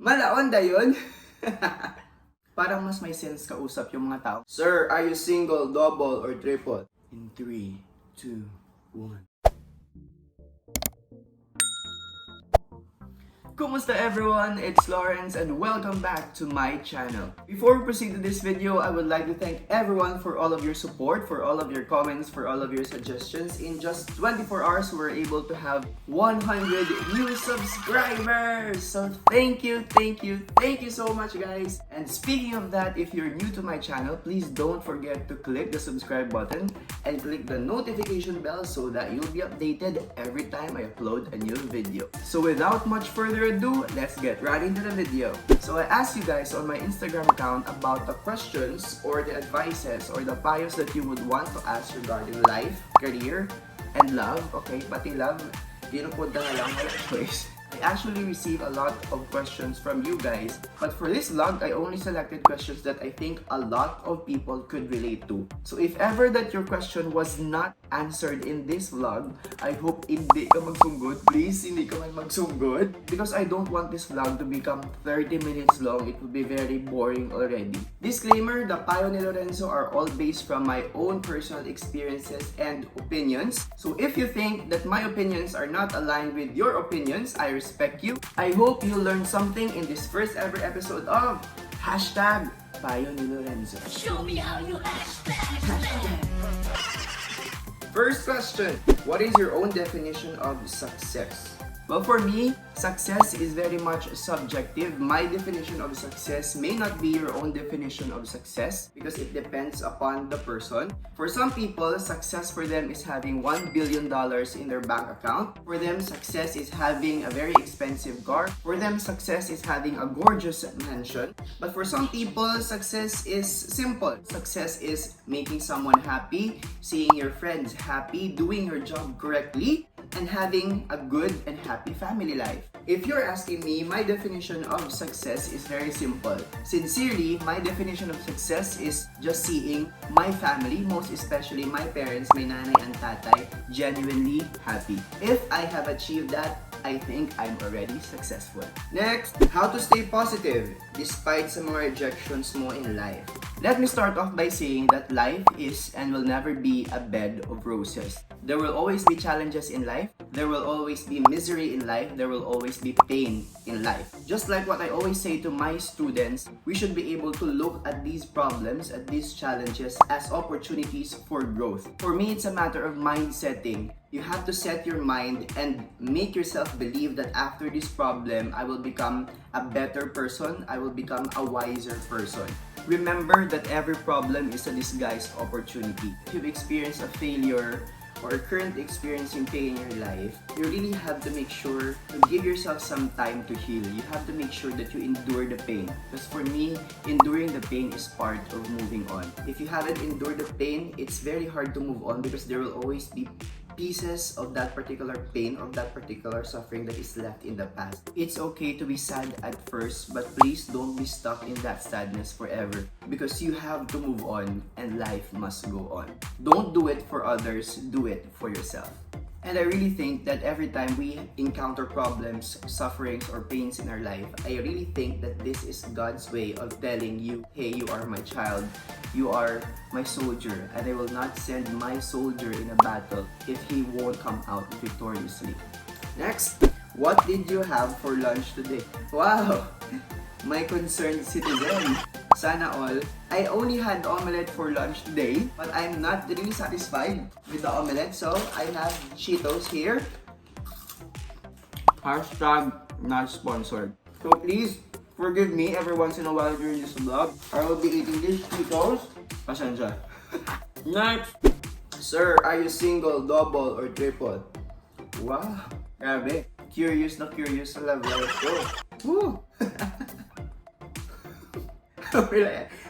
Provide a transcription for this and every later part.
Malaonda yun? Parang mas may sense kausap yung mga tao. Sir, are you single, double, or triple? In 3, 2, 1. Kumusta everyone? It's Lorenzo and welcome back to my channel. Before we proceed to this video, I would like to thank everyone for all of your support, for all of your comments, for all of your suggestions. In just 24 hours, we were able to have 100 new subscribers! So thank you so much guys! And speaking of that, if you're new to my channel, please don't forget to click the subscribe button and click the notification bell so that you'll be updated every time I upload a new video. So without much further ado, let's get right into the video. So I asked you guys on my Instagram account about the questions or the advices or the payos that you would want to ask regarding life, career, and love. Okay, pati love, dinupunta na lang wala choice. I actually received a lot of questions from you guys, but for this vlog, I only selected questions that I think a lot of people could relate to. So if ever that your question was not answered in this vlog, I hope hindi ka magsunggod. Please, hindi ka man magsunggod. Because I don't want this vlog to become 30 minutes long. It would be very boring already. Disclaimer, the Payo ni Lorenzo are all based from my own personal experiences and opinions. So if you think that my opinions are not aligned with your opinions, I respect you. I hope you learned something in this first ever episode of Payo ni Lorenzo. Show me how you hashtag. First question, what is your own definition of success? Well, for me, success is very much subjective. My definition of success may not be your own definition of success because it depends upon the person. For some people, success for them is having $1 billion in their bank account. For them, success is having a very expensive car. For them, success is having a gorgeous mansion. But for some people, success is simple. Success is making someone happy, seeing your friends happy, doing your job correctly, and having a good and happy family life. If you're asking me, my definition of success is very simple. Sincerely, my definition of success is just seeing my family, most especially my parents, my nanay and tatay, genuinely happy. If I have achieved that, I think I'm already successful. Next, how to stay positive despite some more rejections mo in life. Let me start off by saying that life is and will never be a bed of roses. There will always be challenges in life. There will always be misery in life. There will always be pain in life. Just like what I always say to my students, we should be able to look at these problems, at these challenges as opportunities for growth. For me, it's a matter of mind setting. You have to set your mind and make yourself believe that after this problem, I will become a better person. I will become a wiser person. Remember that every problem is a disguised opportunity. If you've experienced a failure or currently experiencing pain in your life, you really have to make sure to give yourself some time to heal. You have to make sure that you endure the pain. Because for me, enduring the pain is part of moving on. If you haven't endured the pain, it's very hard to move on because there will always be pieces of that particular pain, of that particular suffering that is left in the past. It's okay to be sad at first, but please don't be stuck in that sadness forever because you have to move on and life must go on. Don't do it for others, do it for yourself. And I really think that every time we encounter problems, sufferings, or pains in our life, I really think that this is God's way of telling you, hey, you are my child, you are my soldier, and I will not send my soldier in a battle if he won't come out victoriously. Next, what did you have for lunch today? Wow! My concerned citizen. Sana all. I only had omelette for lunch today, but I'm not really satisfied with the omelette, so I have Cheetos here. Hashtag not sponsored. So please, forgive me every once in a while during this vlog. I will be eating these Cheetos. Pasensya. Next! Sir, are you single, double, or triple? Wow! Grabe. Curious na curious sa love life ko. Woo!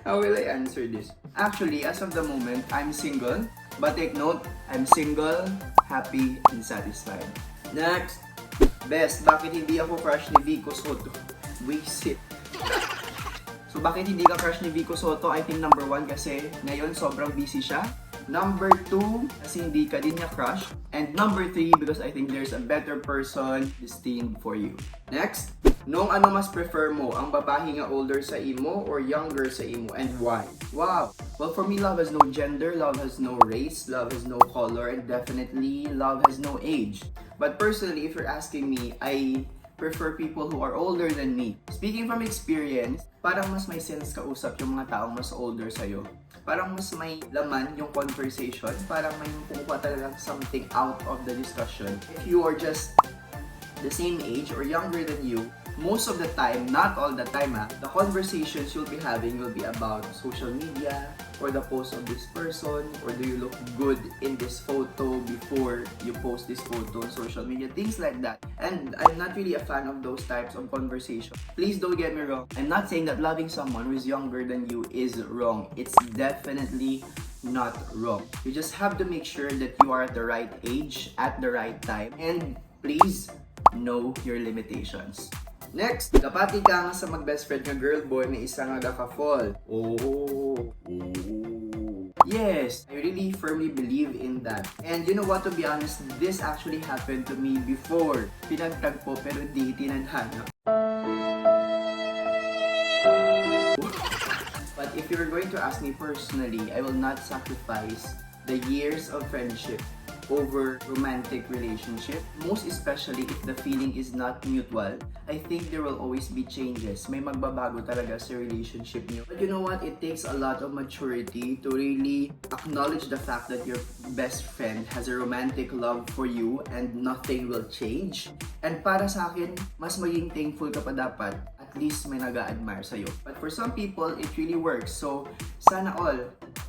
How will I answer this? Actually, as of the moment, I'm single. But take note, I'm single, happy, and satisfied. Next! Best, bakit hindi ako crush ni Vico Soto? Wisit. So bakit hindi ka crush ni Vico Soto? I think number 1 kasi ngayon sobrang busy siya. Number 2, kasi hindi ka din niya crush. And number 3, because I think there's a better person destined for you. Next! Nung ano mas prefer mo, ang babae nga older sa imo or younger sa imo, and why? Wow! Well, for me, love has no gender, love has no race, love has no color, and definitely love has no age. But personally, if you're asking me, I prefer people who are older than me. Speaking from experience, parang mas may sense kausap yung mga taong mas older sa'yo. Parang mas may laman yung conversation, parang may kumukuha talagang something out of the discussion. If you are just the same age or younger than you, most of the time, not all the time, the conversations you'll be having will be about social media or the post of this person, or do you look good in this photo before you post this photo on social media, things like that. And I'm not really a fan of those types of conversation. Please don't get me wrong. I'm not saying that loving someone who is younger than you is wrong. It's definitely not wrong. You just have to make sure that you are at the right age, at the right time, and please know your limitations. Next, kapati ka nga sa mag-best friend nga girl boy, may isa nga ka-fall. Oh. Yes, I really firmly believe in that. And you know what, to be honest, this actually happened to me before. Pinagtagpo pero di tinadhana. But if you're going to ask me personally, I will not sacrifice the years of friendship over romantic relationship, most especially if the feeling is not mutual. I think there will always be changes. May magbabago talaga sa relationship niyo. But you know what? It takes a lot of maturity to really acknowledge the fact that your best friend has a romantic love for you and nothing will change. And para sa akin, mas maging thankful ka pa dapat. At least may nag-a-admire sa'yo. But for some people, it really works. So, sana all.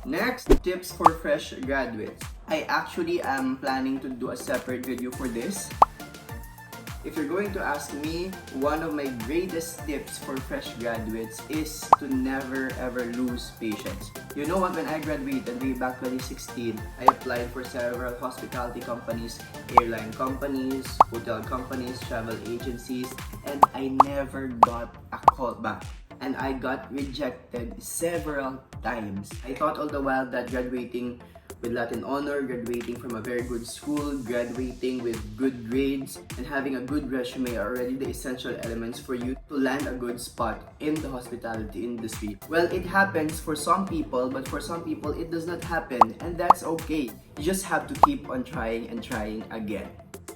Next, tips for fresh graduates. I actually am planning to do a separate video for this. If you're going to ask me, one of my greatest tips for fresh graduates is to never ever lose patience. You know what, when I graduated way back 2016, I applied for several hospitality companies, airline companies, hotel companies, travel agencies, and I never got a call back. And I got rejected several times. I thought all the while that graduating with Latin honor, graduating from a very good school, graduating with good grades, and having a good resume are already the essential elements for you to land a good spot in the hospitality industry. Well, it happens for some people, but for some people it does not happen, and that's okay. You just have to keep on trying and trying again.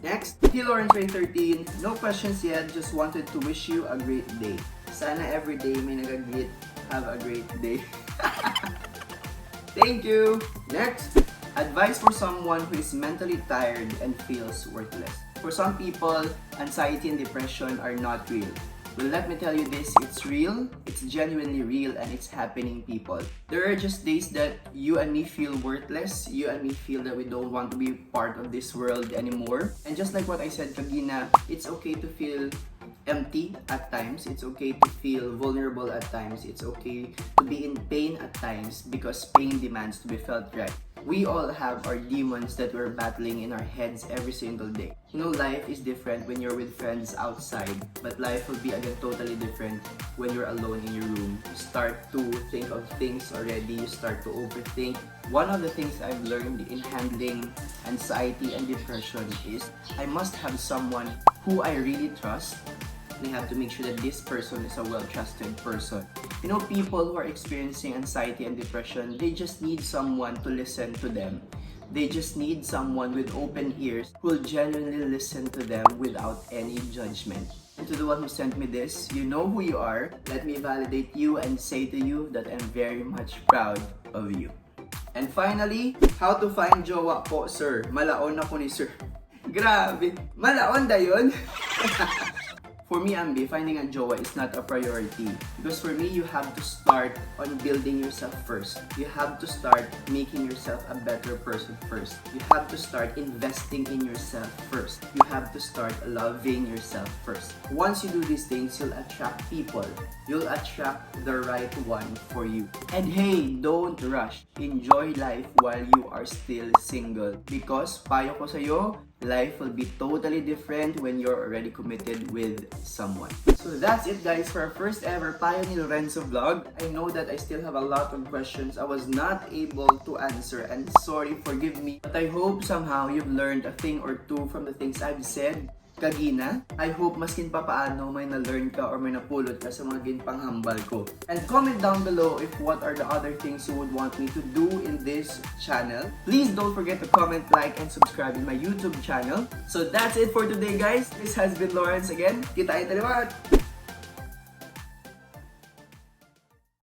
Next, T. Lawrence 13, no questions yet, just wanted to wish you a great day. Sana every day may nag-greet, have a great day. Thank you! Next, advice for someone who is mentally tired and feels worthless. For some people, anxiety and depression are not real. Well, let me tell you this, it's real, it's genuinely real, and it's happening, people. There are just days that you and me feel worthless, you and me feel that we don't want to be part of this world anymore. And just like what I said kagina, it's okay to feel empty at times, it's okay to feel vulnerable at times, it's okay to be in pain at times because pain demands to be felt, right? We all have our demons that we're battling in our heads every single day. You know, life is different when you're with friends outside, but life will be again totally different when you're alone in your room. You start to think of things already, you start to overthink. One of the things I've learned in handling anxiety and depression is I must have someone who I really trust. I have to make sure that this person is a well-trusted person. You know, people who are experiencing anxiety and depression, they just need someone to listen to them. They just need someone with open ears who will genuinely listen to them without any judgment. And to the one who sent me this, you know who you are. Let me validate you and say to you that I'm very much proud of you. And finally, how to find jowa po, sir. Malaon ako ni sir. Grabe, malaon da yun. For me, Ambi, finding a jowa is not a priority. Because for me, you have to start on building yourself first. You have to start making yourself a better person first. You have to start investing in yourself first. You have to start loving yourself first. Once you do these things, you'll attract people. You'll attract the right one for you. And hey, don't rush. Enjoy life while you are still single. Because, payo ko sa'yo, life will be totally different when you're already committed with someone. So that's it, guys, for our first ever Payo ni Lorenzo vlog. I know that I still have a lot of questions I was not able to answer, and sorry, forgive me. But I hope somehow you've learned a thing or two from the things I've said. kagina. I hope maskin pa paano may na-learn ka or may napulot ka sa mga ginpanghambal ko. And comment down below if what are the other things you would want me to do in this channel. Please don't forget to comment, like, and subscribe in my YouTube channel. So that's it for today, guys. This has been Lawrence again. Kita tayo,